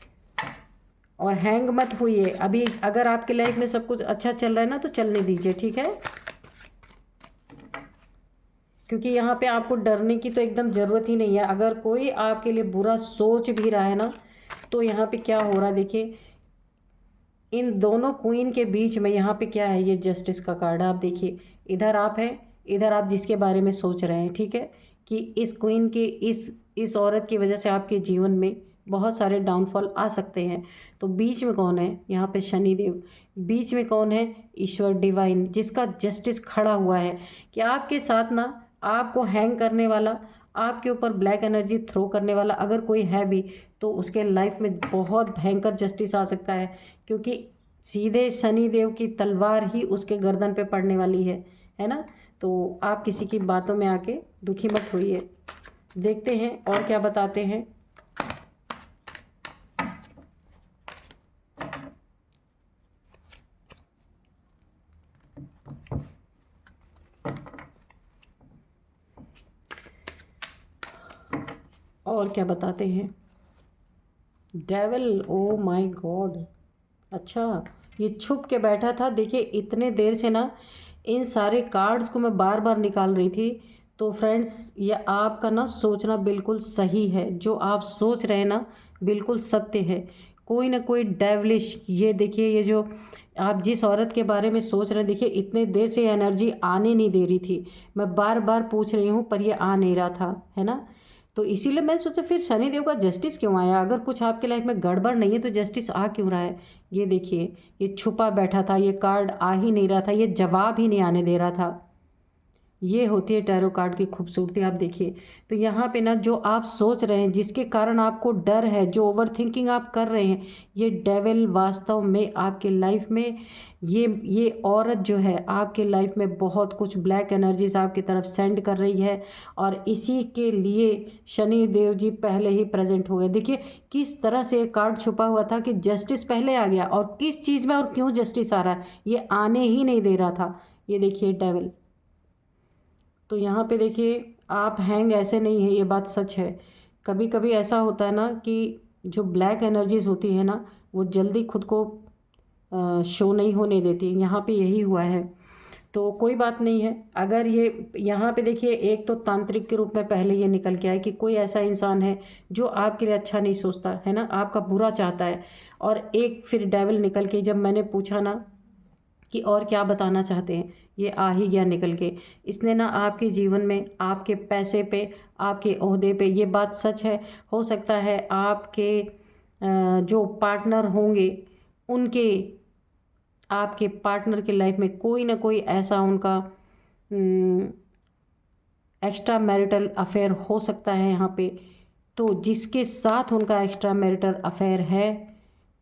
Speaker 1: और हैंग मत हुई अभी, अगर आपके लाइफ में सब कुछ अच्छा चल रहा है ना तो चलने दीजिए, ठीक है। क्योंकि यहाँ पे आपको डरने की तो एकदम ज़रूरत ही नहीं है। अगर कोई आपके लिए बुरा सोच भी रहा है ना, तो यहाँ पे क्या हो रहा है देखिए, इन दोनों क्वीन के बीच में यहाँ पे क्या है, ये जस्टिस का कार्ड है। आप देखिए इधर आप हैं, इधर आप जिसके बारे में सोच रहे हैं, ठीक है, कि इस क्वीन की, इस औरत की वजह से आपके जीवन में बहुत सारे डाउनफॉल आ सकते हैं। तो बीच में कौन है, यहाँ पे शनिदेव। बीच में कौन है, ईश्वर डिवाइन, जिसका जस्टिस खड़ा हुआ है कि आपके साथ ना, आपको हैंग करने वाला, आपके ऊपर ब्लैक एनर्जी थ्रो करने वाला अगर कोई है भी, तो उसके लाइफ में बहुत भयंकर जस्टिस आ सकता है। क्योंकि सीधे शनिदेव की तलवार ही उसके गर्दन पे पड़ने वाली है ना। तो आप किसी की बातों में आके दुखी मत होइए। देखते हैं और क्या बताते हैं। और क्या बताते हैं। Devil, O my God. अच्छा, ये छुप के बैठा था। देखिए इतने देर से ना इन सारे कार्ड्स को मैं बार बार निकाल रही थी। तो फ्रेंड्स, ये आपका ना सोचना बिल्कुल सही है। जो आप सोच रहे हैं ना बिल्कुल सत्य है। कोई ना कोई डेवलिश, ये देखिए, ये जो आप जिस औरत के बारे में सोच रहे हैं, देखिए इतने देर से एनर्जी आने नहीं दे रही थी। मैं बार बार पूछ रही हूँ पर ये आ नहीं रहा था, है ना। तो इसीलिए मैंने सोचा फिर शनिदेव का जस्टिस क्यों आया। अगर कुछ आपके लाइफ में गड़बड़ नहीं है तो जस्टिस आ क्यों रहा है। ये देखिए, ये छुपा बैठा था, ये कार्ड आ ही नहीं रहा था, ये जवाब ही नहीं आने दे रहा था। ये होती है टैरो कार्ड की खूबसूरती। आप देखिए, तो यहाँ पे ना जो आप सोच रहे हैं, जिसके कारण आपको डर है, जो ओवर थिंकिंग आप कर रहे हैं, ये डेविल वास्तव में आपके लाइफ में ये औरत जो है आपके लाइफ में बहुत कुछ ब्लैक एनर्जीज आपकी तरफ सेंड कर रही है। और इसी के लिए शनि देव जी पहले ही प्रेजेंट हो गए। देखिए किस तरह से एक कार्ड छुपा हुआ था कि जस्टिस पहले आ गया, और किस चीज़ में और क्यों जस्टिस आ रहा है ये आने ही नहीं दे रहा था। ये देखिए डेविल। तो यहाँ पे देखिए, आप हैंग ऐसे नहीं है, ये बात सच है। कभी कभी ऐसा होता है ना कि जो ब्लैक एनर्जीज होती है ना वो जल्दी खुद को शो नहीं होने देती। यहाँ पे यही हुआ है। तो कोई बात नहीं है। अगर ये यहाँ पे देखिए, एक तो तांत्रिक के रूप में पहले ये निकल के आए कि कोई ऐसा इंसान है जो आपके लिए अच्छा नहीं सोचता है ना, आपका बुरा चाहता है। और एक फिर डेविल निकल के, जब मैंने पूछा ना कि और क्या बताना चाहते हैं, ये आ ही गया निकल के। इसने ना आपके जीवन में, आपके पैसे पे, आपके ओहदे पे, ये बात सच है। हो सकता है आपके जो पार्टनर होंगे उनके, आपके पार्टनर की लाइफ में कोई ना कोई ऐसा उनका एक्स्ट्रा मैरिटल अफेयर हो सकता है यहाँ पे। तो जिसके साथ उनका एक्स्ट्रा मैरिटल अफेयर है,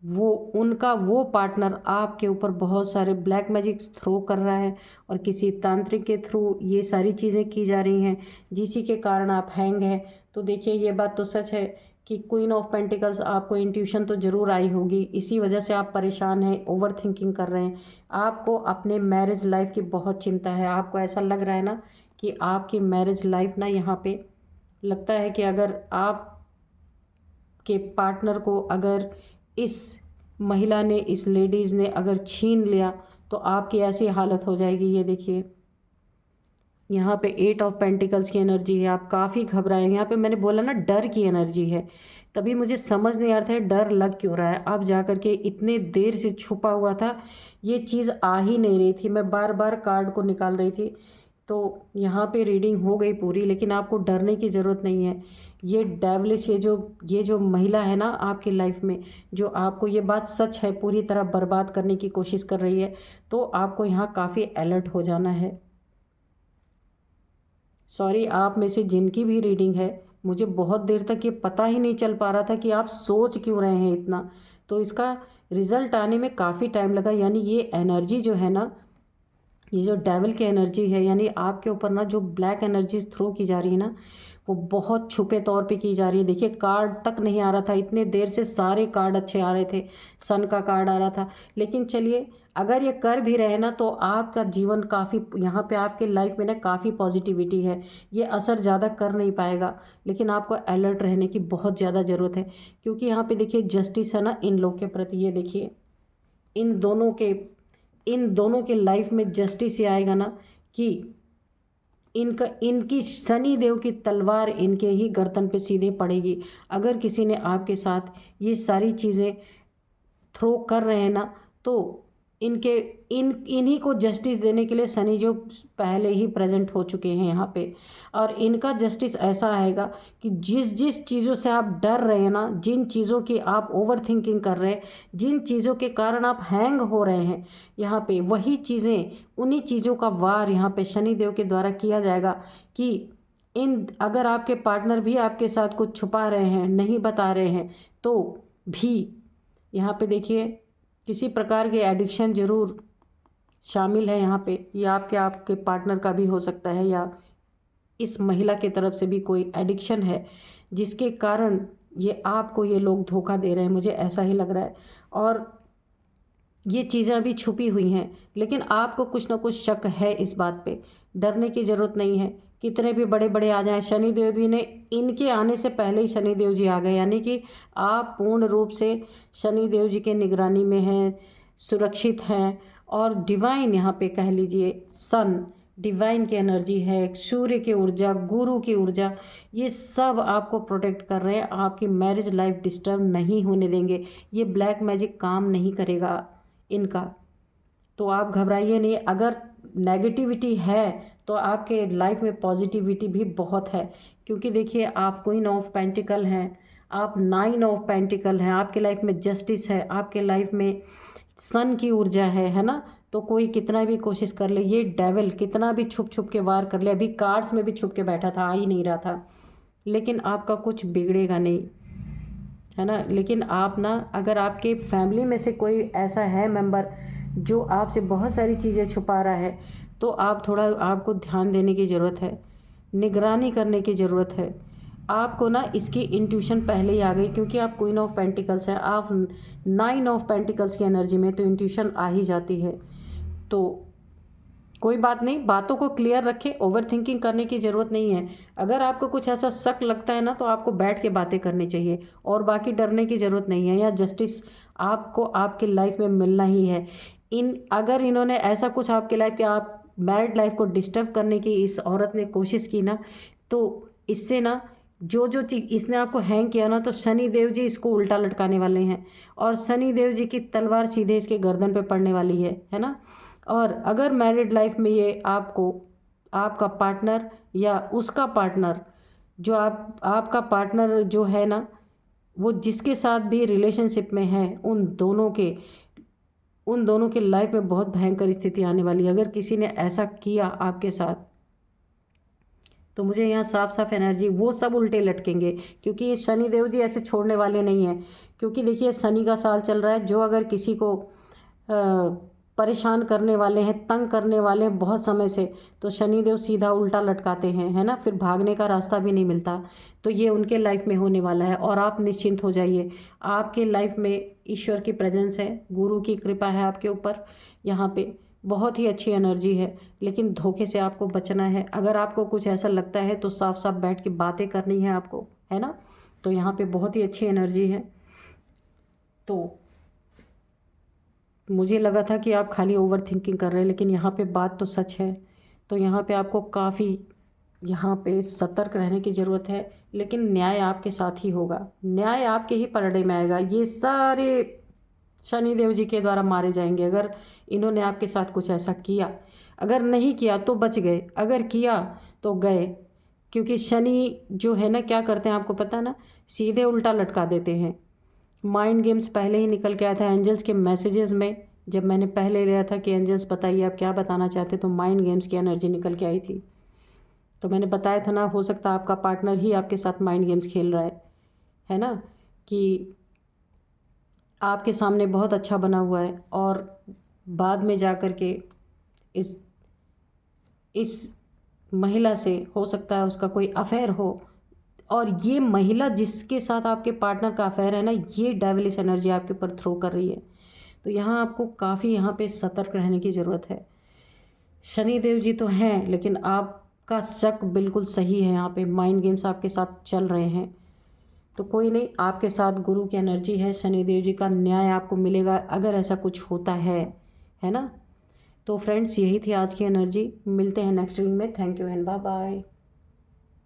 Speaker 1: वो उनका वो पार्टनर आपके ऊपर बहुत सारे ब्लैक मैजिक थ्रो कर रहा है, और किसी तांत्रिक के थ्रू ये सारी चीज़ें की जा रही हैं, जिसी के कारण आप हैंग हैं। तो देखिए ये बात तो सच है कि क्वीन ऑफ पेंटिकल्स, आपको इंट्यूशन तो ज़रूर आई होगी, इसी वजह से आप परेशान हैं, ओवर थिंकिंग कर रहे हैं। आपको अपने मैरिज लाइफ की बहुत चिंता है। आपको ऐसा लग रहा है ना कि आपकी मैरिज लाइफ ना, यहाँ पे लगता है कि अगर आप के पार्टनर को अगर इस महिला ने, इस लेडीज़ ने अगर छीन लिया तो आपकी ऐसी हालत हो जाएगी। ये देखिए, यहाँ पे 8 ऑफ पेंटिकल्स की एनर्जी है। आप काफ़ी घबराएंगे। यहाँ पे मैंने बोला ना डर की एनर्जी है। तभी मुझे समझ नहीं आ रहा था डर लग क्यों रहा है। अब जा कर के इतने देर से छुपा हुआ था, ये चीज़ आ ही नहीं रही थी। मैं बार बार कार्ड को निकाल रही थी। तो यहाँ पे रीडिंग हो गई पूरी, लेकिन आपको डरने की ज़रूरत नहीं है। ये डेवलिश, ये जो महिला है ना आपकी लाइफ में, जो आपको, ये बात सच है, पूरी तरह बर्बाद करने की कोशिश कर रही है। तो आपको यहाँ काफ़ी अलर्ट हो जाना है। सॉरी, आप में से जिनकी भी रीडिंग है, मुझे बहुत देर तक ये पता ही नहीं चल पा रहा था कि आप सोच क्यों रहे हैं इतना। तो इसका रिज़ल्ट आने में काफ़ी टाइम लगा। यानी ये एनर्जी जो है ना, ये जो डेविल की एनर्जी है, यानी आपके ऊपर ना जो ब्लैक एनर्जीज थ्रो की जा रही है ना, वो बहुत छुपे तौर पे की जा रही है। देखिए कार्ड तक नहीं आ रहा था, इतने देर से सारे कार्ड अच्छे आ रहे थे, सन का कार्ड आ रहा था। लेकिन चलिए, अगर ये कर भी रहे ना तो आपका जीवन काफ़ी, यहाँ पे आपके लाइफ में ना काफ़ी पॉजिटिविटी है। ये असर ज़्यादा कर नहीं पाएगा, लेकिन आपको अलर्ट रहने की बहुत ज़्यादा ज़रूरत है। क्योंकि यहाँ पे देखिए जस्टिस है ना इन लोग के प्रति। ये देखिए, इन दोनों के इन दोनों के लाइफ में जस्टिस ये आएगा ना कि इनकी शनि देव की तलवार इनके ही गर्दन पे सीधे पड़ेगी। अगर किसी ने आपके साथ ये सारी चीज़ें थ्रो कर रहे हैं ना, तो इनके इन्हीं को जस्टिस देने के लिए शनि जो पहले ही प्रेजेंट हो चुके हैं यहाँ पे। और इनका जस्टिस ऐसा आएगा कि जिस जिस चीज़ों से आप डर रहे हैं ना, जिन चीज़ों की आप ओवर थिंकिंग कर रहे हैं, जिन चीज़ों के कारण आप हैंग हो रहे हैं, यहाँ पे वही चीज़ें, उन्हीं चीज़ों का वार यहाँ पे शनि देव के द्वारा किया जाएगा। कि अगर आपके पार्टनर भी आपके साथ कुछ छुपा रहे हैं, नहीं बता रहे हैं, तो भी यहाँ पे देखिए किसी प्रकार के एडिक्शन ज़रूर शामिल है यहाँ पे, या आपके पार्टनर का भी हो सकता है, या इस महिला की तरफ से भी कोई एडिक्शन है जिसके कारण ये लोग धोखा दे रहे हैं, मुझे ऐसा ही लग रहा है। और ये चीज़ें अभी छुपी हुई हैं, लेकिन आपको कुछ ना कुछ शक है इस बात पे। डरने की ज़रूरत नहीं है, कितने भी बड़े बड़े आ जाएं। शनिदेव जी ने, इनके आने से पहले ही शनिदेव जी आ गए, यानी कि आप पूर्ण रूप से शनिदेव जी के निगरानी में हैं, सुरक्षित हैं। और डिवाइन यहाँ पे कह लीजिए, सन डिवाइन की एनर्जी है, सूर्य की ऊर्जा, गुरु की ऊर्जा, ये सब आपको प्रोटेक्ट कर रहे हैं। आपकी मैरिज लाइफ डिस्टर्ब नहीं होने देंगे। ये ब्लैक मैजिक काम नहीं करेगा इनका, तो आप घबराइए नहीं। अगर नेगेटिविटी है तो आपके लाइफ में पॉजिटिविटी भी बहुत है, क्योंकि देखिए आप क्वीन ऑफ पेंटिकल हैं, आप 9 ऑफ पेंटिकल हैं, आपके लाइफ में जस्टिस है, आपके लाइफ में सन की ऊर्जा है ना। तो कोई कितना भी कोशिश कर ले, ये डेविल कितना भी छुप छुप के वार कर ले, अभी कार्ड्स में भी छुप के बैठा था, आ ही नहीं रहा था, लेकिन आपका कुछ बिगड़ेगा नहीं, है ना। लेकिन आप ना, अगर आपके फैमिली में से कोई ऐसा है मेंबर जो आपसे बहुत सारी चीज़ें छुपा रहा है, तो आपको ध्यान देने की ज़रूरत है, निगरानी करने की ज़रूरत है। आपको ना इसकी इंट्यूशन पहले ही आ गई, क्योंकि आप क्वीन ऑफ पेंटिकल्स हैं, आप 9 ऑफ पेंटिकल्स की एनर्जी में, तो इंट्यूशन आ ही जाती है। तो कोई बात नहीं, बातों को क्लियर रखें, ओवर थिंकिंग करने की ज़रूरत नहीं है। अगर आपको कुछ ऐसा शक लगता है ना, तो आपको बैठ के बातें करनी चाहिए, और बाकी डरने की ज़रूरत नहीं है। या जस्टिस आपको आपके लाइफ में मिलना ही है। अगर इन्होंने ऐसा कुछ आपके लाइफ के, आप मैरिड लाइफ को डिस्टर्ब करने की इस औरत ने कोशिश की ना, तो इससे ना जो चीज़ इसने आपको हैंग किया ना, तो शनि देव जी इसको उल्टा लटकाने वाले हैं, और शनि देव जी की तलवार सीधे इसके गर्दन पे पड़ने वाली है ना। और अगर मैरिड लाइफ में ये आपको, आपका पार्टनर या उसका पार्टनर, जो आपका पार्टनर जो है ना, वो जिसके साथ भी रिलेशनशिप में है, उन दोनों के लाइफ में बहुत भयंकर स्थिति आने वाली है। अगर किसी ने ऐसा किया आपके साथ, तो मुझे यहाँ साफ साफ एनर्जी, वो सब उल्टे लटकेंगे, क्योंकि ये शनि देव जी ऐसे छोड़ने वाले नहीं हैं। क्योंकि देखिए शनि का साल चल रहा है, जो अगर किसी को परेशान करने वाले हैं, तंग करने वाले हैं बहुत समय से, तो शनिदेव सीधा उल्टा लटकाते हैं, है ना। फिर भागने का रास्ता भी नहीं मिलता। तो ये उनके लाइफ में होने वाला है, और आप निश्चिंत हो जाइए। आपके लाइफ में ईश्वर की प्रेजेंस है, गुरु की कृपा है आपके ऊपर, यहाँ पे बहुत ही अच्छी एनर्जी है। लेकिन धोखे से आपको बचना है। अगर आपको कुछ ऐसा लगता है तो साफ साफ बैठ के बातें करनी है आपको, है ना। तो यहाँ पे बहुत ही अच्छी एनर्जी है। तो मुझे लगा था कि आप खाली ओवर थिंकिंग कर रहे हैं, लेकिन यहाँ पे बात तो सच है। तो यहाँ पे आपको काफ़ी यहाँ पे सतर्क रहने की ज़रूरत है। लेकिन न्याय आपके साथ ही होगा, न्याय आपके ही पलड़े में आएगा। ये सारे शनिदेव जी के द्वारा मारे जाएंगे, अगर इन्होंने आपके साथ कुछ ऐसा किया। अगर नहीं किया तो बच गए, अगर किया तो गए। क्योंकि शनि जो है ना, क्या करते हैं आपको पता है ना, सीधे उल्टा लटका देते हैं। माइंड गेम्स पहले ही निकल के आया था एंजल्स के मैसेजेस में। जब मैंने पहले लिया था कि एंजल्स बताइए आप क्या बताना चाहते, तो माइंड गेम्स की एनर्जी निकल के आई थी। तो मैंने बताया था ना, हो सकता है आपका पार्टनर ही आपके साथ माइंड गेम्स खेल रहा है ना। कि आपके सामने बहुत अच्छा बना हुआ है, और बाद में जा कर के इस महिला से हो सकता है उसका कोई अफेयर हो। और ये महिला जिसके साथ आपके पार्टनर का अफेयर है ना, ये डेविलिश एनर्जी आपके ऊपर थ्रो कर रही है। तो यहाँ आपको काफ़ी यहाँ पे सतर्क रहने की ज़रूरत है। शनि देव जी तो हैं, लेकिन आपका शक बिल्कुल सही है। यहाँ पे माइंड गेम्स आपके साथ चल रहे हैं। तो कोई नहीं, आपके साथ गुरु की एनर्जी है, शनि देव जी का न्याय आपको मिलेगा अगर ऐसा कुछ होता है ना। तो फ्रेंड्स, यही थी आज की एनर्जी। मिलते हैं नेक्स्ट रीडिंग में। Thank you and bye bye.